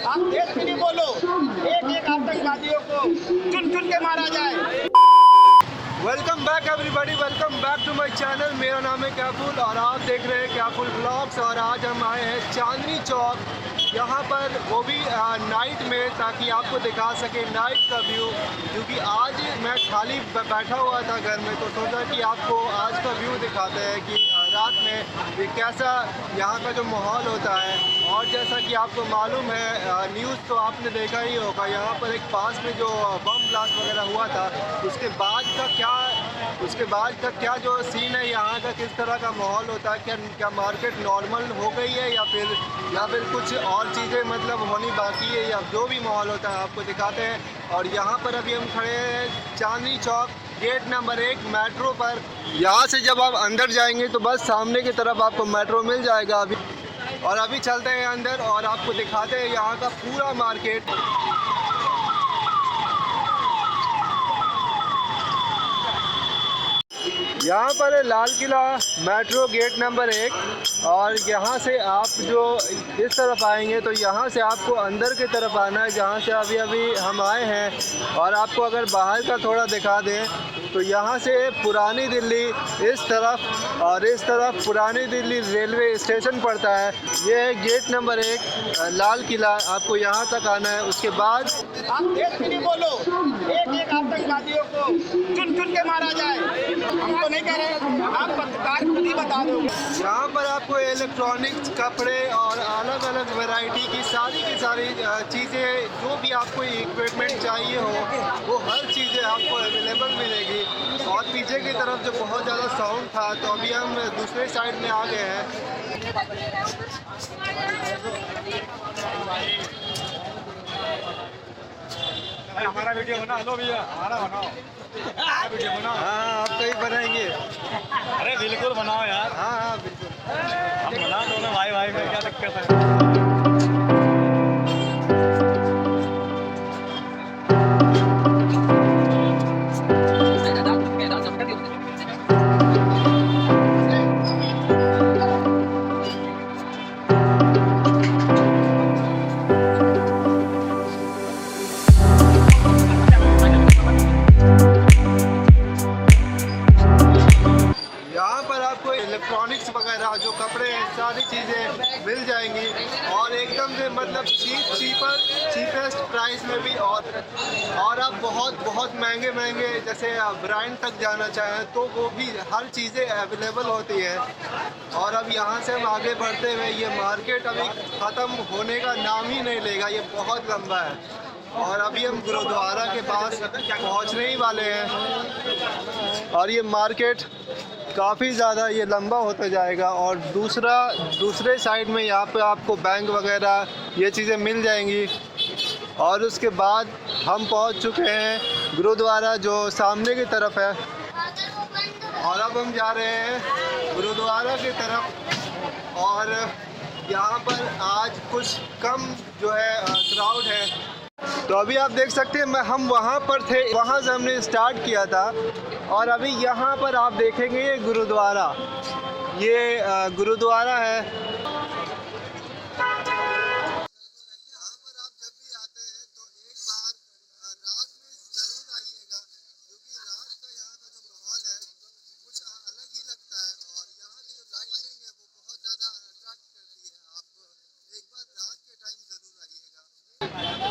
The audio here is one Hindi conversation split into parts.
आप देश के लिए बोलो, एक एक आतंकवादियों को चुन चुन के मारा जाए। Welcome back everybody, welcome back to my channel. मेरा नाम है कैफुल और आप देख रहे हैं कैफुल ब्लॉग्स। और आज हम आए हैं चांदनी चौक, यहाँ पर वो भी नाइट में, ताकि आपको दिखा सके नाइट का व्यू। क्योंकि आज मैं खाली बैठा हुआ था घर में, तो सोचा कि आपको आज का व्यू दिखाते हैं कि रात में ये कैसा यहाँ का जो माहौल होता है। और जैसा कि आपको मालूम है, न्यूज़ तो आपने देखा ही होगा, यहाँ पर एक पास में जो बम ब्लास्ट वगैरह हुआ था, उसके बाद का क्या जो सीन है यहाँ का, किस तरह का माहौल होता है, क्या मार्केट नॉर्मल हो गई है या फिर कुछ और चीज़ें मतलब होनी बाकी है, या जो भी माहौल होता है आपको दिखाते हैं। और यहाँ पर अभी हम खड़े हैं Chandni Chowk gate number 1 metro पर। यहाँ से जब आप अंदर जाएंगे तो बस सामने की तरफ आपको मेट्रो मिल जाएगा। अभी चलते हैं अंदर और आपको दिखाते हैं यहाँ का पूरा मार्केट। यहाँ पर है Lal Qila, metro gate number 1। और यहाँ से आप जो इस तरफ आएंगे तो यहाँ से आपको अंदर की तरफ आना है, जहाँ से अभी हम आए हैं। और आपको अगर बाहर का थोड़ा दिखा दें तो यहाँ से पुरानी दिल्ली इस तरफ और इस तरफ पुरानी दिल्ली रेलवे स्टेशन पड़ता है। ये है गेट नंबर 1 लाल किला, आपको यहाँ तक आना है। उसके बाद आप देश के लिए बोलो, एक एक आतंकवादियों को चुन चुन के मारा जाए। हम तो नहीं कह रहे, आप पत्रकार खुद ही बता दो। यहाँ पर आपको इलेक्ट्रॉनिक्स, कपड़े और अलग अलग वैरायटी की सारी चीज़ें, जो भी आपको इक्विपमेंट चाहिए हो, वो हर चीज़ें आपको अवेलेबल मिलेगी। और पीछे की तरफ जो बहुत ज़्यादा साउंड था, तो अभी हम दूसरे साइड में आ गए हैं। हमारा वीडियो बना। हेलो भैया, हमारा बनाओ वीडियो बनाओ। हाँ, आप कहीं बनाएंगे? अरे बिल्कुल बनाओ यार। हाँ बिल्कुल, हम बना दोनों भाई में, क्या दिक्कत है। इलेक्ट्रॉनिक्स वगैरह जो कपड़े हैं, सारी चीज़ें मिल जाएंगी और एकदम से मतलब चीपेस्ट प्राइस में भी। और आप बहुत महंगे जैसे ब्रांड तक जाना चाहें तो वो भी हर चीज़ें अवेलेबल होती है। और अब यहाँ से हम आगे बढ़ते हुए, ये मार्केट अभी ख़त्म होने का नाम ही नहीं लेगा, ये बहुत लंबा है। और अभी हम गुरुद्वारा के पास पहुँचने ही वाले हैं। और ये मार्केट काफ़ी ज़्यादा ये लंबा होता जाएगा। और दूसरे साइड में यहाँ पे आपको बैंक वगैरह ये चीज़ें मिल जाएंगी। और उसके बाद हम पहुँच चुके हैं गुरुद्वारा, जो सामने की तरफ है। और अब हम जा रहे हैं गुरुद्वारा की तरफ। और यहाँ पर आज कुछ कम जो है क्राउड है। तो अभी आप देख सकते हैं, हम वहाँ पर थे, वहाँ से हमने स्टार्ट किया था। और अभी यहाँ पर आप देखेंगे ये गुरुद्वारा है।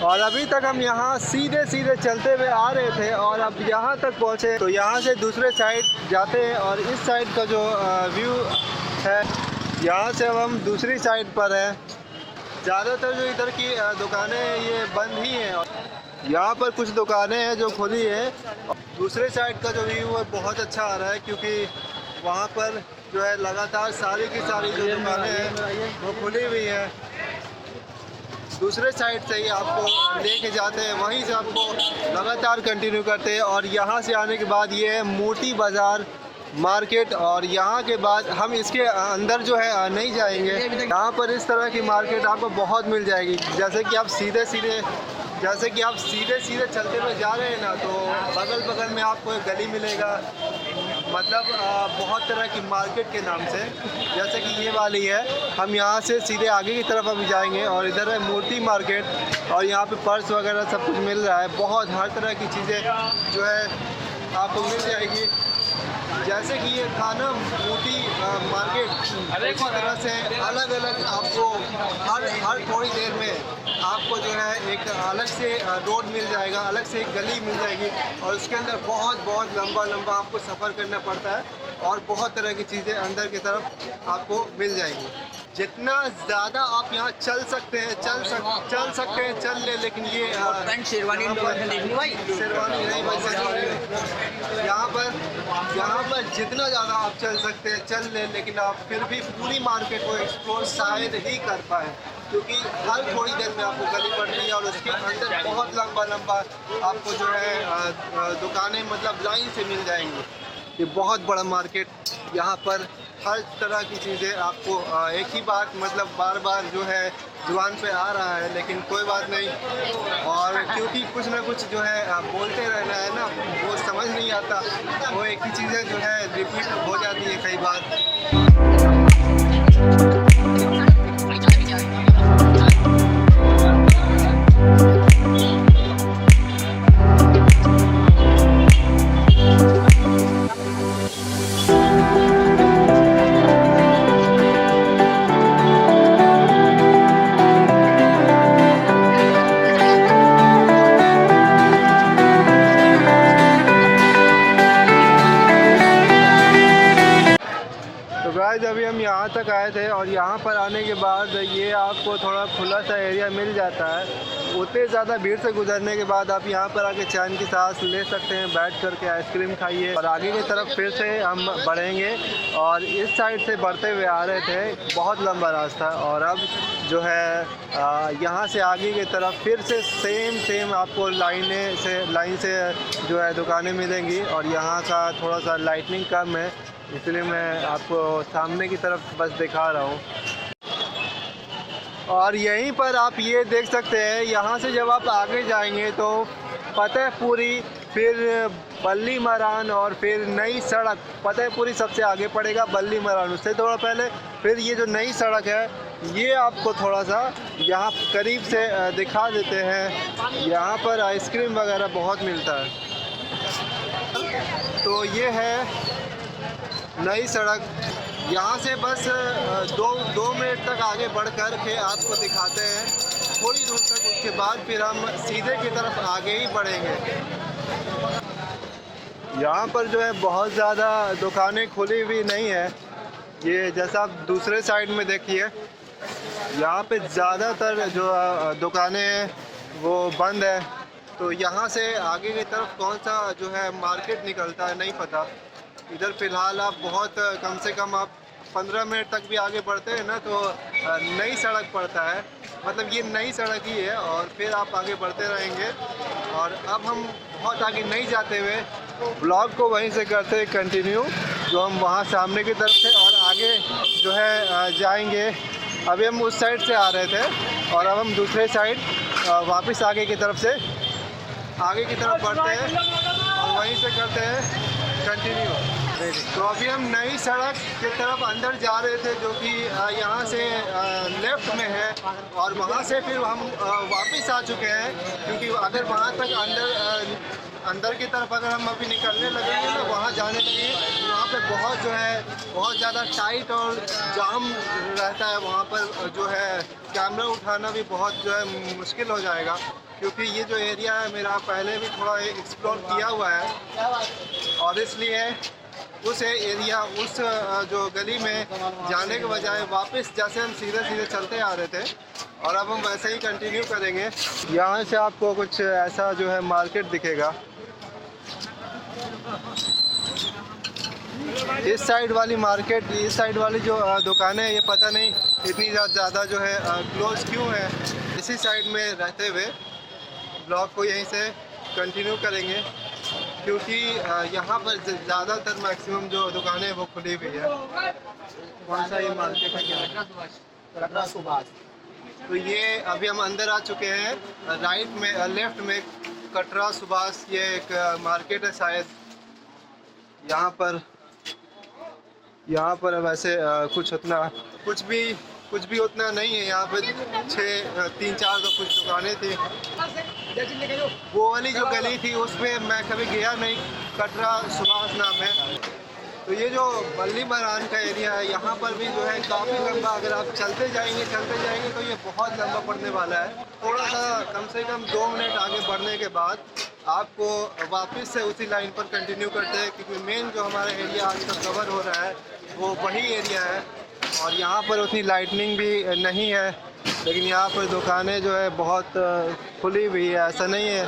और अभी तक हम यहाँ सीधे चलते हुए आ रहे थे और अब यहाँ तक पहुँचे, तो यहाँ से दूसरे साइड जाते हैं। और इस साइड का जो व्यू है, यहाँ से अब हम दूसरी साइड पर हैं। ज़्यादातर जो इधर की दुकानें हैं ये बंद ही हैं। यहाँ पर कुछ दुकानें हैं जो खुली हैं। दूसरे साइड का जो व्यू है बहुत अच्छा आ रहा है, क्योंकि वहाँ पर जो है लगातार सारी की सारी जो दुकानें हैं वो खुली हुई हैं। दूसरे साइड से ही आपको लेके जाते हैं, वहीं से आपको लगातार कंटिन्यू करते हैं। और यहाँ से आने के बाद ये है मोती बाज़ार मार्केट। और यहाँ के बाद हम इसके अंदर जो है नहीं जाएंगे। यहाँ पर इस तरह की मार्केट आपको बहुत मिल जाएगी। जैसे कि आप सीधे चलते हुए जा रहे हैं ना, तो बगल में आपको एक गली मिलेगा, मतलब बहुत तरह की मार्केट के नाम से, जैसे कि ये वाली है। हम यहाँ से सीधे आगे की तरफ अभी जाएंगे और इधर है मूर्ति मार्केट और यहाँ पे पर्स वगैरह सब कुछ मिल रहा है। बहुत हर तरह की चीज़ें जो है आपको मिल जाएगी। जैसे कि ये खाना मूर्ति मार्केट, इसी तरह से अलग अलग आपको हर थोड़ी देर में आपको जो है एक अलग से रोड मिल जाएगा, अलग से एक गली मिल जाएगी और उसके अंदर बहुत लंबा आपको सफ़र करना पड़ता है और बहुत तरह की चीज़ें अंदर की तरफ आपको मिल जाएंगी। जितना ज़्यादा आप यहाँ चल सकते हैं चल ले, लेकिन ये शेरवानी नहीं भाई, शेरवानी नहीं। यहाँ पर जितना ज़्यादा आप चल सकते हैं चल ले, लेकिन आप फिर भी पूरी मार्केट को एक्सप्लोर शायद ही कर पाए, क्योंकि हर थोड़ी देर में आपको गली पड़ती है और उसके अंदर बहुत लंबा आपको जो है दुकानें मतलब लाइन से मिल जाएंगी। ये बहुत बड़ा मार्केट, यहाँ पर हर तरह की चीज़ें आपको एक ही बात मतलब बार जो है जुबान पे आ रहा है, लेकिन कोई बात नहीं। और क्योंकि कुछ ना कुछ जो है बोलते रहना है ना, वो समझ नहीं आता, वो एक ही चीज़ें जो है रिपीट हो जाती है कई बार। अभी हम यहाँ तक आए थे और यहाँ पर आने के बाद ये आपको थोड़ा खुला सा एरिया मिल जाता है। उतने ज़्यादा भीड़ से गुजरने के बाद आप यहाँ पर आके चैन की सांस ले सकते हैं, बैठ करके आइसक्रीम खाइए। और आगे की तरफ फिर से हम बढ़ेंगे और इस साइड से बढ़ते हुए आ रहे थे, बहुत लंबा रास्ता। और अब जो है यहाँ से आगे की तरफ फिर से सेम आपको लाइन से जो है दुकानें मिलेंगी और यहाँ का थोड़ा सा लाइटनिंग कम है, इसलिए मैं आपको सामने की तरफ बस दिखा रहा हूँ। और यहीं पर आप ये देख सकते हैं, यहाँ से जब आप आगे जाएंगे तो फतेहपुरी, फिर बल्ली मरान और फिर नई सड़क। फतेहपुरी सबसे आगे पड़ेगा, बल्ली मरान उससे थोड़ा पहले, फिर ये जो नई सड़क है ये आपको थोड़ा सा यहाँ करीब से दिखा देते हैं। यहाँ पर आइसक्रीम वगैरह बहुत मिलता है। तो ये है नई सड़क। यहाँ से बस दो मिनट तक आगे बढ़ कर के आपको दिखाते हैं थोड़ी दूर तक, उसके बाद फिर हम सीधे की तरफ आगे ही बढ़ेंगे। यहाँ पर जो है बहुत ज़्यादा दुकानें खुली हुई नहीं है। ये जैसा आप दूसरे साइड में देखिए, यहाँ पे ज़्यादातर जो दुकानें हैं वो बंद है। तो यहाँ से आगे की तरफ कौन सा जो है मार्केट निकलता है नहीं पता। इधर फ़िलहाल आप बहुत कम से कम आप 15 मिनट तक भी आगे बढ़ते हैं ना तो नई सड़क पड़ता है, मतलब ये नई सड़क ही है। और फिर आप आगे बढ़ते रहेंगे और अब हम बहुत आगे नहीं जाते हुए ब्लॉग को वहीं से करते हैं कंटिन्यू, जो हम वहाँ सामने की तरफ से और आगे जो है जाएंगे। अभी हम उस साइड से आ रहे थे और अब हम दूसरे साइड वापस आगे की तरफ बढ़ते हैं और वहीं से करते हैं कंटिन्यू। तो अभी हम नई सड़क की तरफ अंदर जा रहे थे, जो कि यहाँ से लेफ़्ट में है और वहाँ से फिर हम वापस आ चुके हैं, क्योंकि अगर वहाँ तक अंदर की तरफ अगर हम अभी निकलने लगेंगे तो वहाँ जाने के लिए वहाँ पे बहुत ज़्यादा टाइट और जाम रहता है। वहाँ पर जो है कैमरा उठाना भी बहुत जो है मुश्किल हो जाएगा, क्योंकि ये जो एरिया है मेरा पहले भी थोड़ा एक्सप्लोर किया हुआ है और इसलिए उस एरिया उस जो गली में जाने के बजाय वापस जैसे हम सीधे चलते आ रहे थे और अब हम वैसे ही कंटिन्यू करेंगे। यहाँ से आपको कुछ ऐसा जो है मार्केट दिखेगा। इस साइड वाली मार्केट, इस साइड वाली जो दुकानें हैं, ये पता नहीं इतनी ज़्यादा जो है क्लोज क्यों है। इसी साइड में रहते हुए ब्लॉग को यहीं से कंटिन्यू करेंगे, क्योंकि यहाँ पर ज़्यादातर मैक्सिमम जो दुकानें हैं वो खुली हुई है। कौन सा ये मार्केट है, क्या सुभाष। तो ये अभी हम अंदर आ चुके हैं। राइट में लेफ्ट में कटरा सुभाष ये एक मार्केट है शायद। यहाँ पर यहाँ पर वैसे कुछ भी उतना नहीं है। यहाँ पे 3-4 तो कुछ दुकानें थी। वो वाली जो गली थी उसमें मैं कभी गया नहीं, कटरा सुभाष नाम है। तो ये जो बल्ली मरान का एरिया है, यहाँ पर भी जो है काफ़ी लंबा, अगर आप चलते जाएंगे तो ये बहुत लंबा पड़ने वाला है। थोड़ा सा कम से कम 2 मिनट आगे बढ़ने के बाद आपको वापस से उसी लाइन पर कंटिन्यू करते हैं, क्योंकि मेन जो हमारा एरिया आज का कवर हो रहा है वो वही एरिया है। और यहाँ पर उतनी लाइटनिंग भी नहीं है, लेकिन यहाँ पर दुकानें जो है बहुत खुली हुई है। ऐसा नहीं है,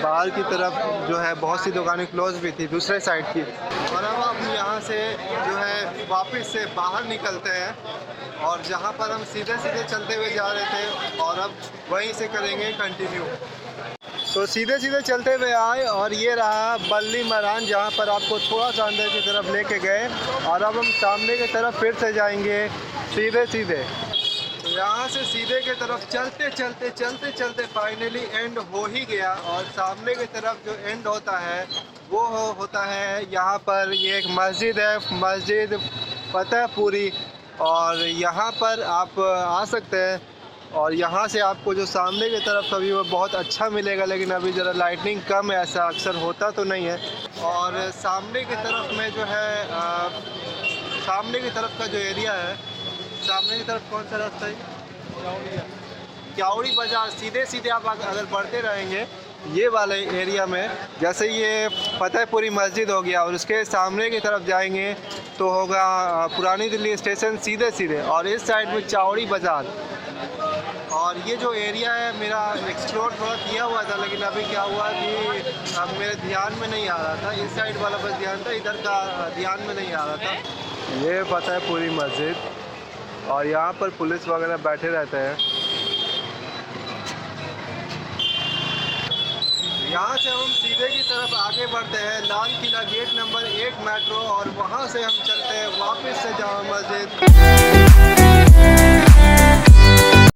बाहर की तरफ जो है बहुत सी दुकानें क्लोज भी थी दूसरे साइड की। और अब हम यहाँ से जो है वापस से बाहर निकलते हैं, और जहाँ पर हम सीधे चलते हुए जा रहे थे और अब वहीं से करेंगे कंटिन्यू। तो सीधे चलते हुए आए और ये रहा बल्ली मरान, जहाँ पर आपको थोड़ा सा अंदर की तरफ लेके गए। और अब हम सामने की तरफ फिर से जाएंगे सीधे। तो यहाँ से सीधे की तरफ चलते फाइनली एंड हो ही गया। और सामने की तरफ जो एंड होता है वो होता है यहाँ पर, ये एक मस्जिद है, मस्जिद फतेहपुरी। और यहाँ पर आप आ सकते हैं, और यहाँ से आपको जो सामने की तरफ अभी वो बहुत अच्छा मिलेगा, लेकिन अभी ज़रा लाइटनिंग कम है, ऐसा अक्सर होता तो नहीं है। और सामने की तरफ में जो है सामने की तरफ का जो एरिया है, सामने की तरफ कौन सा रास्ता है, क्याउड़ी बाज़ार। सीधे आप अगर बढ़ते रहेंगे ये वाले एरिया में, जैसे ये फतेहपुरी मस्जिद हो गया, और उसके सामने की तरफ जाएंगे तो होगा पुरानी दिल्ली स्टेशन सीधे। और इस साइड में चावड़ी बाज़ार। और ये जो एरिया है मेरा एक्सप्लोर थोड़ा किया हुआ था, लेकिन अभी क्या हुआ कि अब मेरे ध्यान में नहीं आ रहा था। इस साइड वाला बस ध्यान था, इधर का ध्यान में नहीं आ रहा था। ये फतेहपुरी मस्जिद, और यहाँ पर पुलिस वगैरह बैठे रहते हैं। यहाँ से हम सीधे की तरफ आगे बढ़ते हैं, Lal Qila gate number 1 metro, और वहाँ से हम चलते हैं वापस से जामा मस्जिद।